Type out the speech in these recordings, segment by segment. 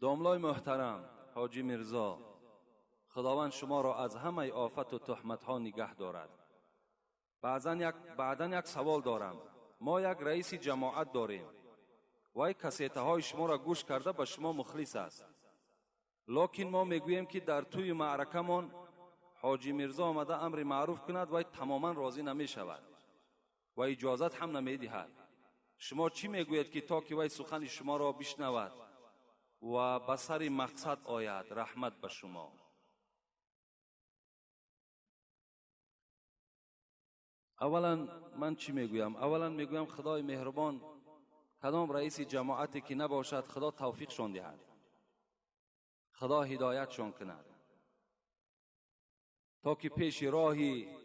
داملای محترم حاجی میرزا، خداوند شما را از همه آفت و تهمت ها نگه دارد. بعداً یک سوال دارم. ما یک رئیس جماعت داریم. وای کسیته های شما را گوش کرده به شما مخلص است. لکن ما میگوییم که در توی معرکه من حاجی میرزا آمده امر معروف کند، وای تماما راضی نمی شود و اجازت هم نمی دهد. شما چی میگوید که تا که وای سخن شما را بشنود و به سر مقصد آید؟ رحمت به شما. اولا من چی میگویم؟ اولا میگویم خدای مهربان کدام رئیس جماعتی که نباشد خدا توفیقشان دهد، خدا هدایتشان کند تا که پیش راهی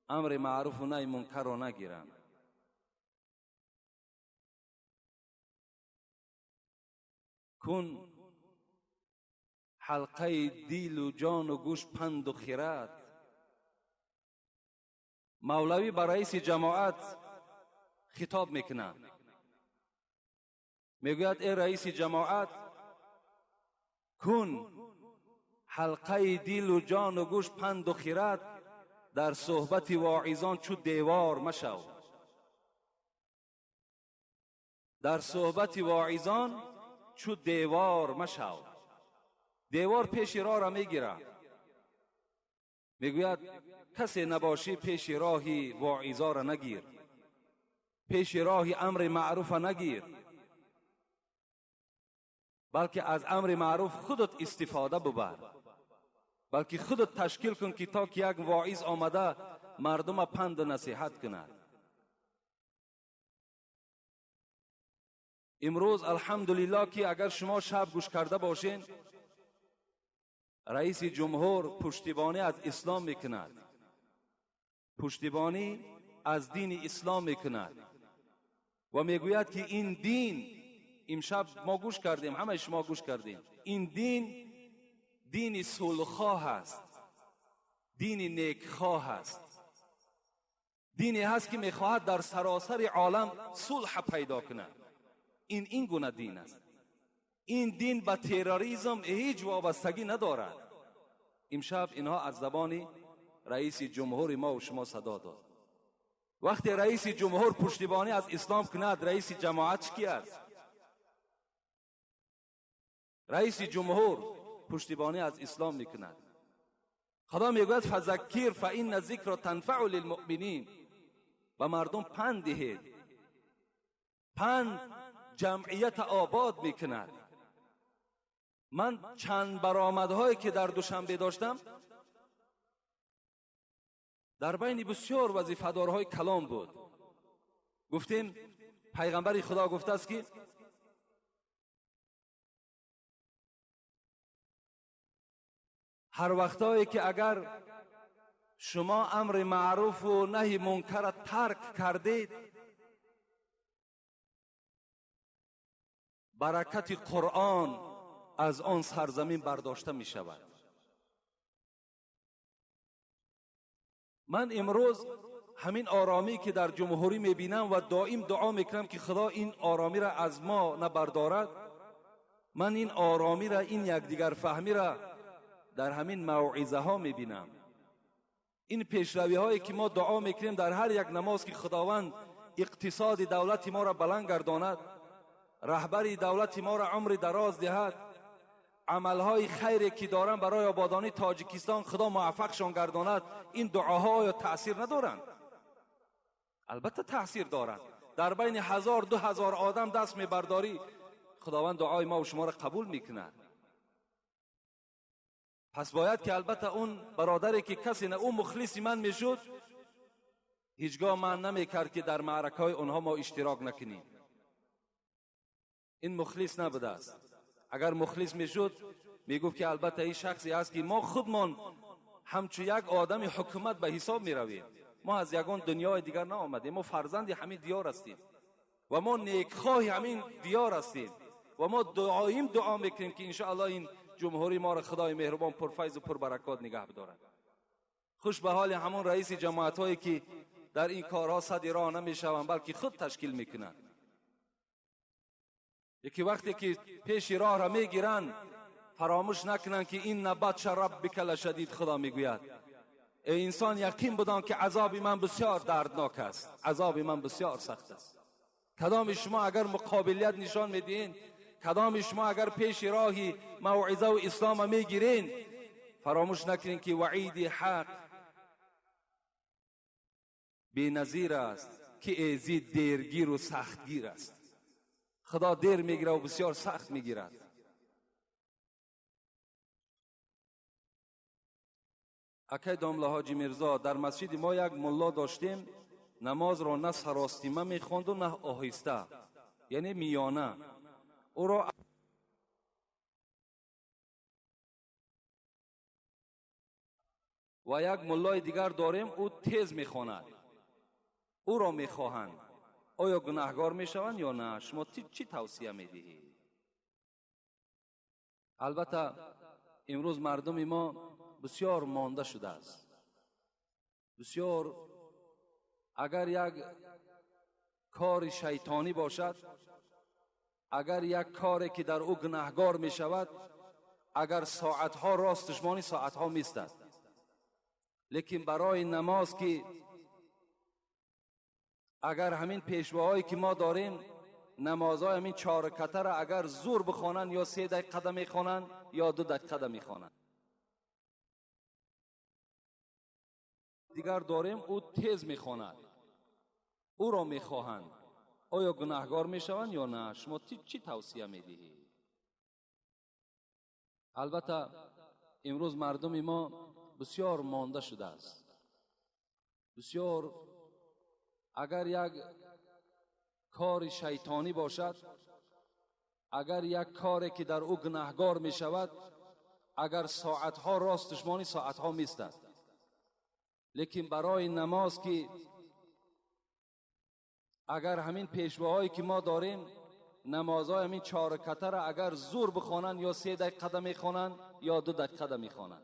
امر معروف و نهی منکر را نگیرند. کن حلقه دیل و جان و گوش پند و خیرت. مولوی با رئیس جماعت خطاب میکنه، میگوید ای رئیس جماعت، کن حلقه دیل و جان و گوش پند و خیرت، در صحبت واعظان چو دیوار مشو. در صحبت واعظان چو دیوار مشو. دیوار پیش راه را میگیره. میگوید کسی نباشی پیش راهی واعظا را نگیر، پیش راهی امر معروف نگیر، بلکه از امر معروف خودت استفاده ببر، بلکه خودت تشکیل کن که تا که یک واعظ آمده مردم پند و نصیحت کند. امروز الحمدلله که اگر شما شب گوش کرده باشین، رئیس جمهور پشتیبانی از اسلام میکند، پشتیبانی از دین اسلام میکند و میگوید که این دین، امشب ما گوش کردیم، همه شما گوش کردیم، این دین دین صلح‌خواه است، دین نیکخواه است، دینی هست که میخواهد در سراسر عالم صلح پیدا کند. این گونه دین است. این دین به تروریسم هیچ وابستگی ندارد. امشب اینها از زبان رئیس جمهور ما و شما صدا داد. وقتی رئیس جمهور پشتیبانی از اسلام کند، رئیس جماعت کی است؟ رئیس جمهور پشتیبانی از اسلام میکند. خدا میگوید فذکر فإن الذکر تنفع للمؤمنین. به مردم پند دهید. پند جمعیت آباد میکند. من چند برآمدهایی که در دوشنبه داشتم، در بین بسیار وظیفه‌دارهای کلام بود. گفتیم پیغمبر خدا گفته است که هر وقتایی که اگر شما امر معروف و نهی منکر ترک کردید، برکت قرآن از آن سرزمین برداشته می شود. من امروز همین آرامی که در جمهوری می بینم و دائم دعا می کنم که خدا این آرامی را از ما نبردارد. من این آرامی را، این یکدیگر فهمی را در همین موعظه ها می بینم. این پیشروی هایی که ما دعا می کنیم در هر یک نماز که خداوند اقتصاد دولت ما را بلند گرداند، رهبری دولت ما را عمر دراز دهد، عملهای خیری که دارن برای آبادانی تاجیکستان خدا موفقشان گرداند، این دعاها آیا تأثیر ندارند؟ البته تأثیر دارند. در بین 1000-2000 آدم دست میبرداری، خداوند دعای ما و شما را قبول میکند. پس باید که البته اون برادری که کسی نه اون مخلصی من میشد، هیچگاه من نمیکرد که در معرکه های اونها ما اشتراک نکنیم. این مخلص نبوده است. اگر مخلص میشد میگفت که البته این شخصی است که ما خودمان همچو یک آدم حکومت به حساب میرویم. ما از یگان دنیای دیگر نآمدیم، ما فرزند همین دیار هستیم و ما نیکخواه همین دیار هستیم و ما دائم دعا میکنیم که انشاءالله این جمهوری ما را خدای مهربان پرفیض و پربرکات نگه بدارد. خوش به حال همون رئیس جماعت هایی که در این کارها صد راه نمیشوند بلکه خود تشکیل میکنند. یکی وقتی که پیش راه را میگیرن فراموش نکنن که این بطش ربک لشدید. خدا میگوید ای انسان یقین بدان که عذاب من بسیار دردناک است، عذاب من بسیار سخت است. کدام شما اگر مقابلیت نشان میدین، کدام شما اگر پیش راهی موعظه و اسلام میگیرین، فراموش نکنین که وعید حق بی نظیر است که ایزی دیرگیر و سختگیر است. خدا دیر میگیره و بسیار سخت میگیرد. اکای دامله حاجی میرزا، در مسجد ما یک ملا داشتیم، نماز را نه سراستیمه میخواند و نه آهسته، یعنی میانه. او را و یک ملای دیگر داریم او تیز میخواند، او را میخواهند. آیا گناهگار میشوند یا نه؟ شما چی توصیه میدهید؟ البته امروز مردم ما بسیار مانده شده است. بسیار اگر یک کار شیطانی باشد، اگر یک کاری که در او گناهگار می شود، اگر ساعتها راستش مانی ساعتها میستد، لیکن برای نماز که اگر همین پیشواهایی که ما داریم، نمازهای همین 4 رکعته را اگر زور بخوانند یا 3 دقیقه میخوانند یا 2 دقیقه میخوانند. دیگر داریم او تیز میخواند، او را میخواهند. آیا گناهگار میشوند یا نه؟ شما چی توصیه میدهید؟ البته امروز مردم ما بسیار مانده شده است. بسیار اگر یک کار شیطانی باشد، اگر یک کاری که در او گناهگار می شود، اگر ساعتها راستش مانی ساعتها میستد، لیکن برای نماز که اگر همین پیشواهایی که ما داریم، نمازهای همین 4 رکعته را اگر زور بخوانند یا 3 دقیقه میخوانند یا 2 دقیقه میخوانند،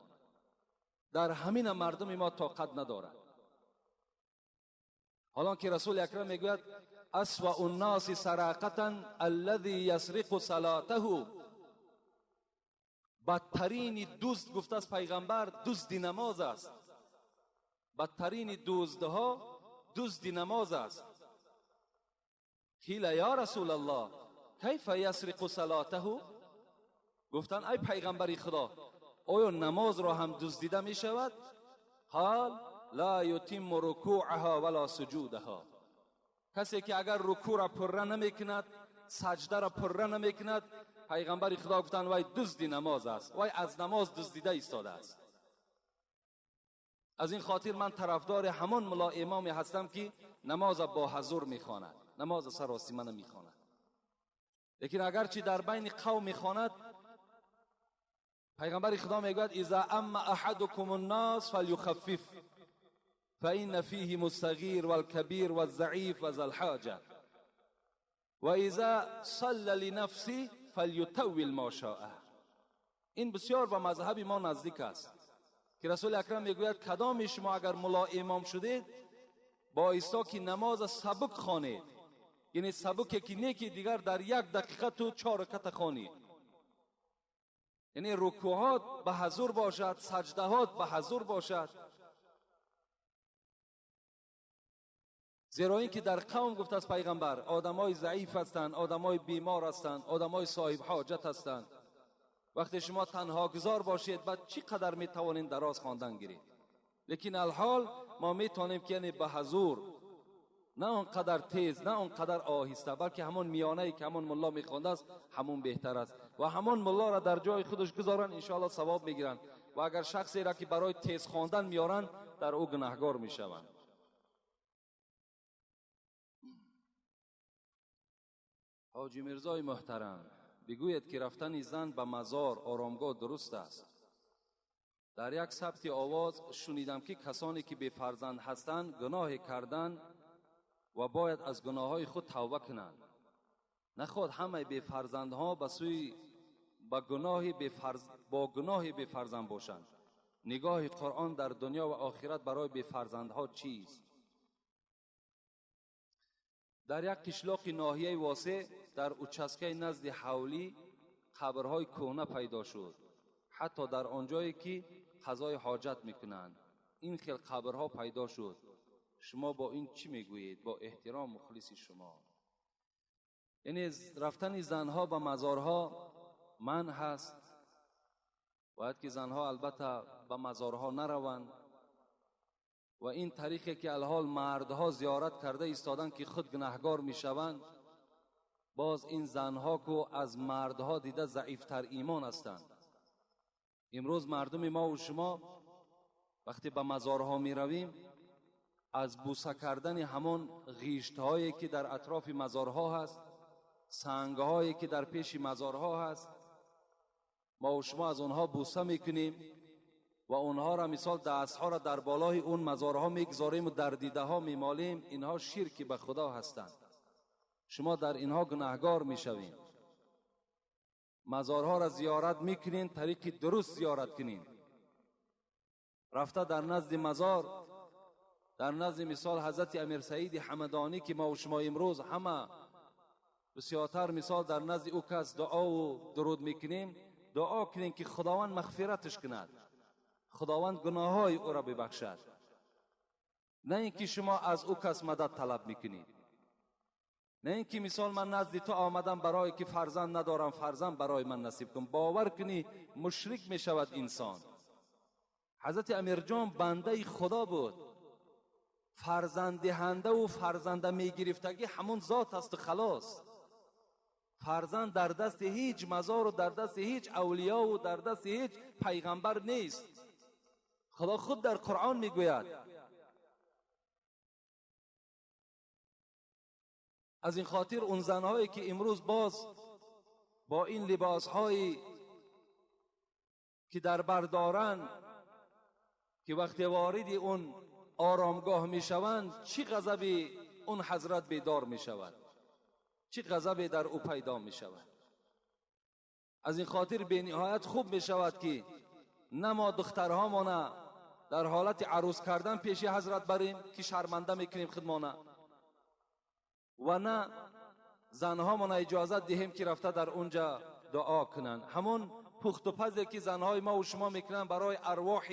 در همین مردم ما طاقت ندارد. حالا که رسول اکرم میگوید اسوأ الناس سراقة الذي یسرق صلاته، بدترین دزد گفته است پیغمبر دزد نماز است. بدترین دزدها دزد نماز است. قیل یا رسول الله کیف یسرق صلاته، گفتن ای پیغمبر خدا آیا نماز را هم دزدیده می شود؟ قال لا یتم رکوعها ولا سجودها، کسی که اگر رکوع را پره نمیکند، سجده را پره نمیکند، پیغمبر خدا گفتن وای دزد نماز است، وای از نماز دزدیده ایستاده است. از این خاطر من طرفدار همان ملا امامی هستم که نماز با حضور میخواند، نماز سراستیمه نمیخواند. لیکن اگرچه در بین قوم میخواند، پیغمبر خدا میگوید اذا اما احدکم الناس فلیخفف فإن فیهم الصغیر والکبیر والضعیف وذا الحاجه و اذا صلى لنفسه فلیطول ما شاء. این بسیار با مذهب ما نزدیک است که رسول اکرم میگوید کدام شما اگر ملا امام شدید با ایسا که نماز سبک خوانید، یعنی سبک که نیکی دیگر در 1 دقیقه تو 4 رکعت خوانید، یعنی رکوعات به حضور باشد، سجدهات به حضور باشد. زیرا این که در قوم گفته است پیغمبر آدمای ضعیف هستند، آدمای بیمار هستند، آدمای صاحب حاجت هستند. وقتی شما تنها گذار باشید بعد چی قدر می توانید دراز خواندن گیرید؟ لیکن الحال ما می توانیم که یعنی به حضور، نه اونقدر تیز نه اونقدر آهسته، بلکه همون میانه‌ای که همون ملا میخوانده است همون بهتر است و همون ملا را در جای خودش گذارن انشاءالله ثواب میگیرن و اگر شخصی را که برای تیز خواندن میارن در او گناهگار میشوند. حاجی میرزای محترم بگوید که رفتن زن به مزار آرامگاه درست است؟ در یک ثبت آواز شنیدم که کسانی که بی فرزند هستند گناه کردن و باید از گناههای خود توبه کنند. نخواد همه بی فرزندها با گناه بی فرزند باشند. نگاه قرآن در دنیا و آخرت برای بی فرزندها چیست؟ در یک قشلاق ناحیه واسع در اوچسکه نزد حولی قبرهای کهنه پیدا شد، حتی در آنجایی که قضای حاجت میکنند این خیل قبرها پیدا شد. شما با این چی میگویید؟ با احترام مخلص شما. یعنی رفتن زنها به مزارها منع هست، باید که زنها البته به مزارها نروند و این طریقی که الحال مردها زیارت کرده ایستادن که خود گناهگار میشوند، باز این زنها که از مردها دیده ضعیفتر ایمان هستند. امروز مردم ما و شما وقتی به مزارها می رویم از بوسه کردن همان غیشتهایی که در اطراف مزارها هست، سنگهایی که در پیش مزارها هست، ما و شما از اونها بوسه میکنیم و اونها را مثال دستها را در بالای اون مزارها میگذاریم و در دیده ها میمالیم. اینها شرک به خدا هستند. شما در اینها گناهگار میشوید. مزارها را زیارت میکنین، طریق درست زیارت کنین. رفته در نزد مزار، در نزد مثال حضرت امیر سعید حمدانی که ما و شما امروز همه بسیارتر مثال در نزد او کس دعا و درود میکنیم، دعا کنین که خداوند مغفرتش کند، خداوند گناههای او را ببخشد. نه اینکه شما از او کس مدد طلب میکنید، نه اینکه مثال من نزد تو آمدم برای که فرزند ندارم، فرزند برای من نصیب کن. باور کنی مشرک میشود انسان. حضرت امیر جان بنده خدا بود، فرزند دهنده و فرزند میگرفتگی همون ذات است. خلاص فرزند در دست هیچ مزار و در دست هیچ اولیا و در دست هیچ پیغمبر نیست. خدا خود در قرآن میگوید. از این خاطر اون زنهایی که امروز باز با این لباسهایی که در بردارن که وقتی وارد اون آرامگاه میشوند، چی غضبی اون حضرت بیدار میشود، چی غضبی در او پیدا میشود. از این خاطر به نهایت خوب میشود که نه ما دخترهامونه در حالت عروس کردن پیش حضرت بریم که شرمنده میکنیم خودمانه، و نه زنهامونه اجازه دهیم که رفته در اونجا دعا کنن. همون پخت و پزی که زنهای ما و شما میکنن برای ارواح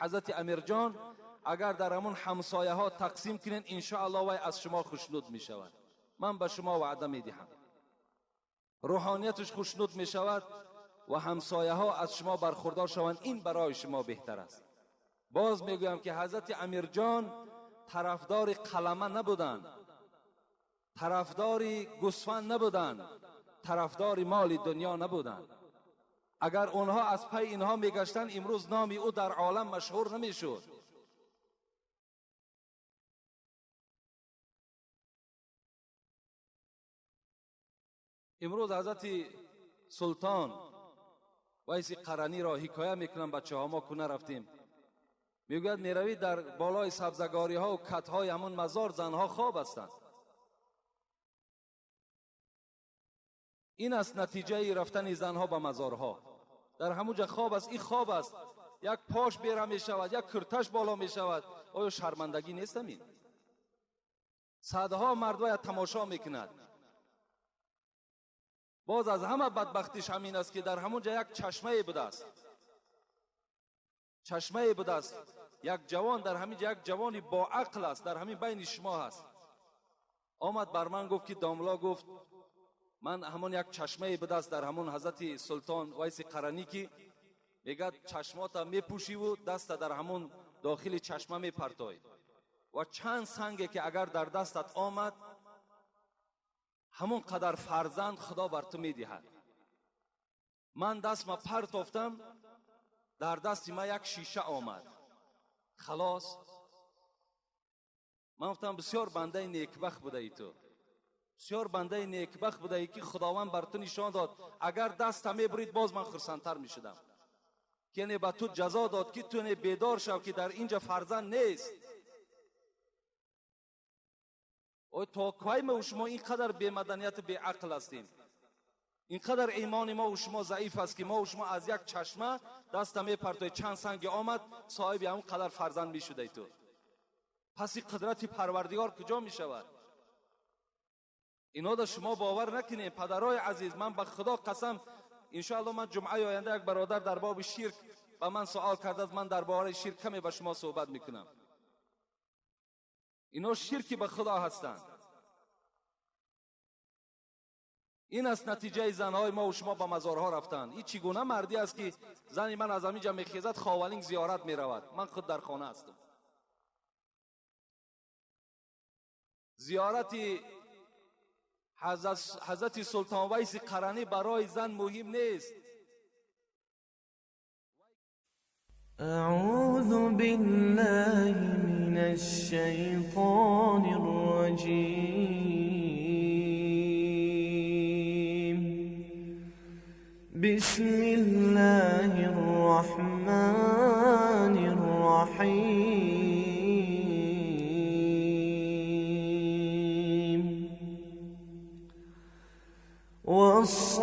حضرت امیر جان، اگر در همون همسایه ها تقسیم کنین، انشاءالله وای از شما خوشنود می شود. من به شما وعده می دهم روحانیتش خوشنود می شود و همسایه ها از شما برخوردار شوند. این برای شما بهتر است. باز میگویم که حضرت امیر جان طرفدار قلمه نبودند، طرفدار گوسفند نبودند، طرفدار مال دنیا نبودند. اگر اونها از پی اینها میگشتن، امروز نام او در عالم مشهور نمیشد. امروز حضرت سلطان ویس قرنی را حکایه میکنم، بچه ها ما کنه رفتیم، میگوید میروید در بالای سبزگاری ها و کت های همون مزار زنها خواب هستند. این است نتیجه رفتن زنها به مزارها. در همونجا خواب است. این خواب است، یک پاش بیره می شود، یک کرتش بالا می شود. آیا شرمندگی نیست؟ این صدها مردوی تماشا میکند. باز از همه بدبختیش همین است که در همونجا یک چشمه بوده است، چشمه بوده است. یک جوان در همینجا، یک جوانی با عقل است، در همین بین شما هست. آمد بر من گفت که داملا گفت من همون یک چشمه بوده است در همون حضرت سلطان ویس قرنی که میگه چشمات میپوشی و دست در همون داخل چشمه میپرتای و چند سنگی که اگر در دستت آمد همون قدر فرزند خدا بر تو میدهد. من دست ما پرتافتم، در دست ما یک شیشه آمد. خلاص من گفتم بسیار بنده نیکبخت بوده ای تو، بسیار بنده نیکبخت بوده ای که خداوند بر تو نشان داد. اگر دست میبرید باز من خرسندتر میشدم، که یعنی به تو جزا داد که تو بیدار شو که در اینجا فرزند نیست. او تا کی ما و شما اینقدر بی مدنیت بی عقل هستیم، اینقدر ایمان ما و شما ضعیف است که ما و شما از یک چشمه دست میپرتای چند سنگ آمد صاحب همون قدر فرزند میشدی تو. پس این قدرت پروردگار کجا میشود؟ اینا را شما باور نکنید. پدرای عزیز، من به خدا قسم، انشاءالله من جمعه آینده یک برادر در باب شرک به من سوال کرده است، من درباره شرک کمی به شما صحبت میکنم. اینا شرک به خدا هستند. این است نتیجه زنهای ما و شما به مزارها رفتند. این چگونه مردی است که زنی من از همینجا میخیزد خاولینگ زیارت میرود؟ من خود در خانه هستم. زیارت حضرت سلطان ویس قرنی برای زن مهم نیست. اعوذ بالله من الشیطان الرجیم. بسم الله الرحمن الرحیم. والصافات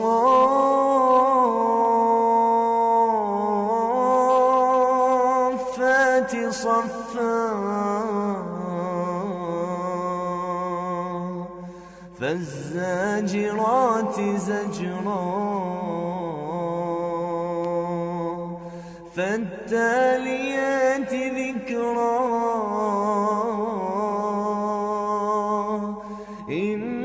صفا فالزاجرات زجرا فالتاليات ذكرا إن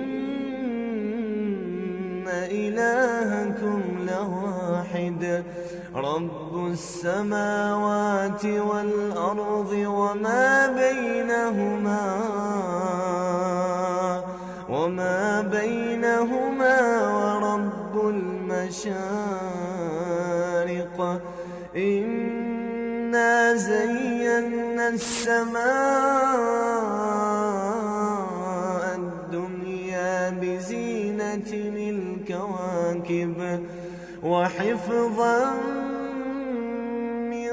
إلهكم لواحد رب السماوات والأرض وما بينهما ورب المشارق. إنا زينا السماء الدنيا بزينة الكواكب وحفظا من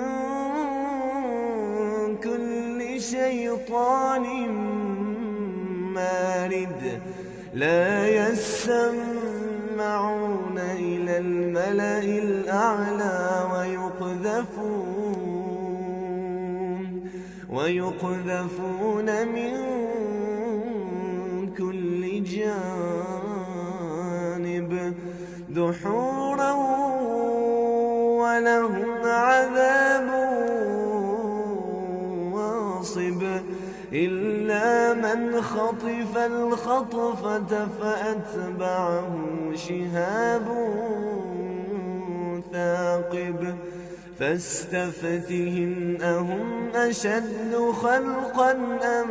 كل شيطان مارد. لا يسمعون إلى الملأ الأعلى ويقذفون من كل جانب دحورا ولهم عذاب واصب. إلا من خطف الخطفة فأتبعه شهاب ثاقب. فاستفتهم أهم أشد خلقا أم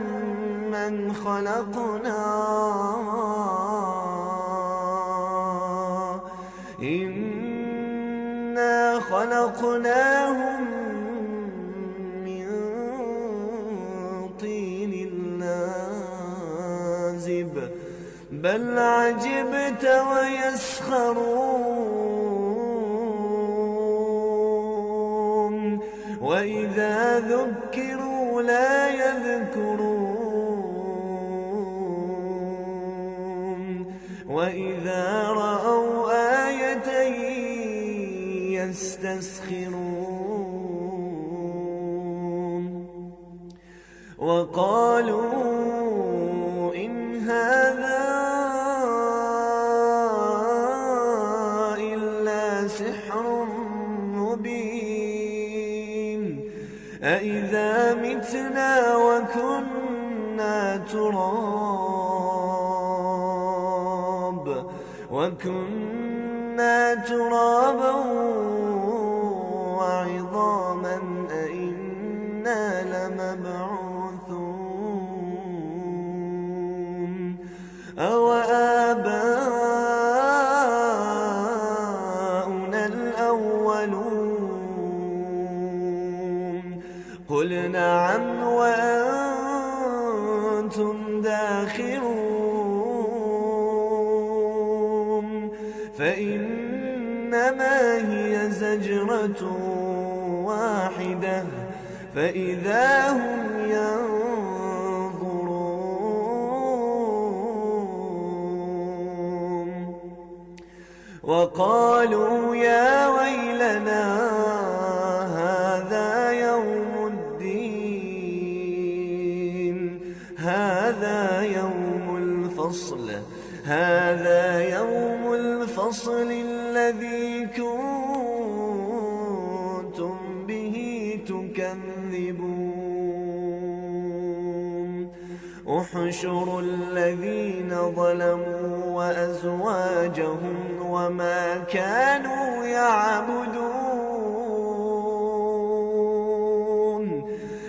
من خلقنا إنا خلقناهم من طين لازب. بل عجبت ويسخرون وإذا ذكروا لا يذكرون وإذا رأوا آية يستسخرون وقالوا إن هذا إلا سحر مبين. أإذا متنا وكنا ترابا وعظاما أإنا لمبعوثون أو آباؤنا الأولون. قل نعم وأنتم داخرون. فإنما هي زجرة واحدة فإذا هم ينظرون. وقالوا يا ويلنا هذا يوم الدين هذا يوم الفصل هذا يوم الفصل الذي كنتم به تكذبون احشروا الذين ظلموا وأزواجهم وما كانوا يعبدون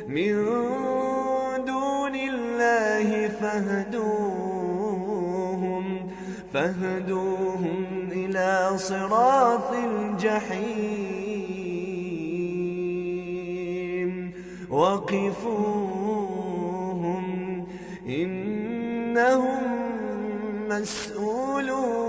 من دون الله فاهدوهم إلى صراط الجحيم وقفوهم إنهم مسؤولون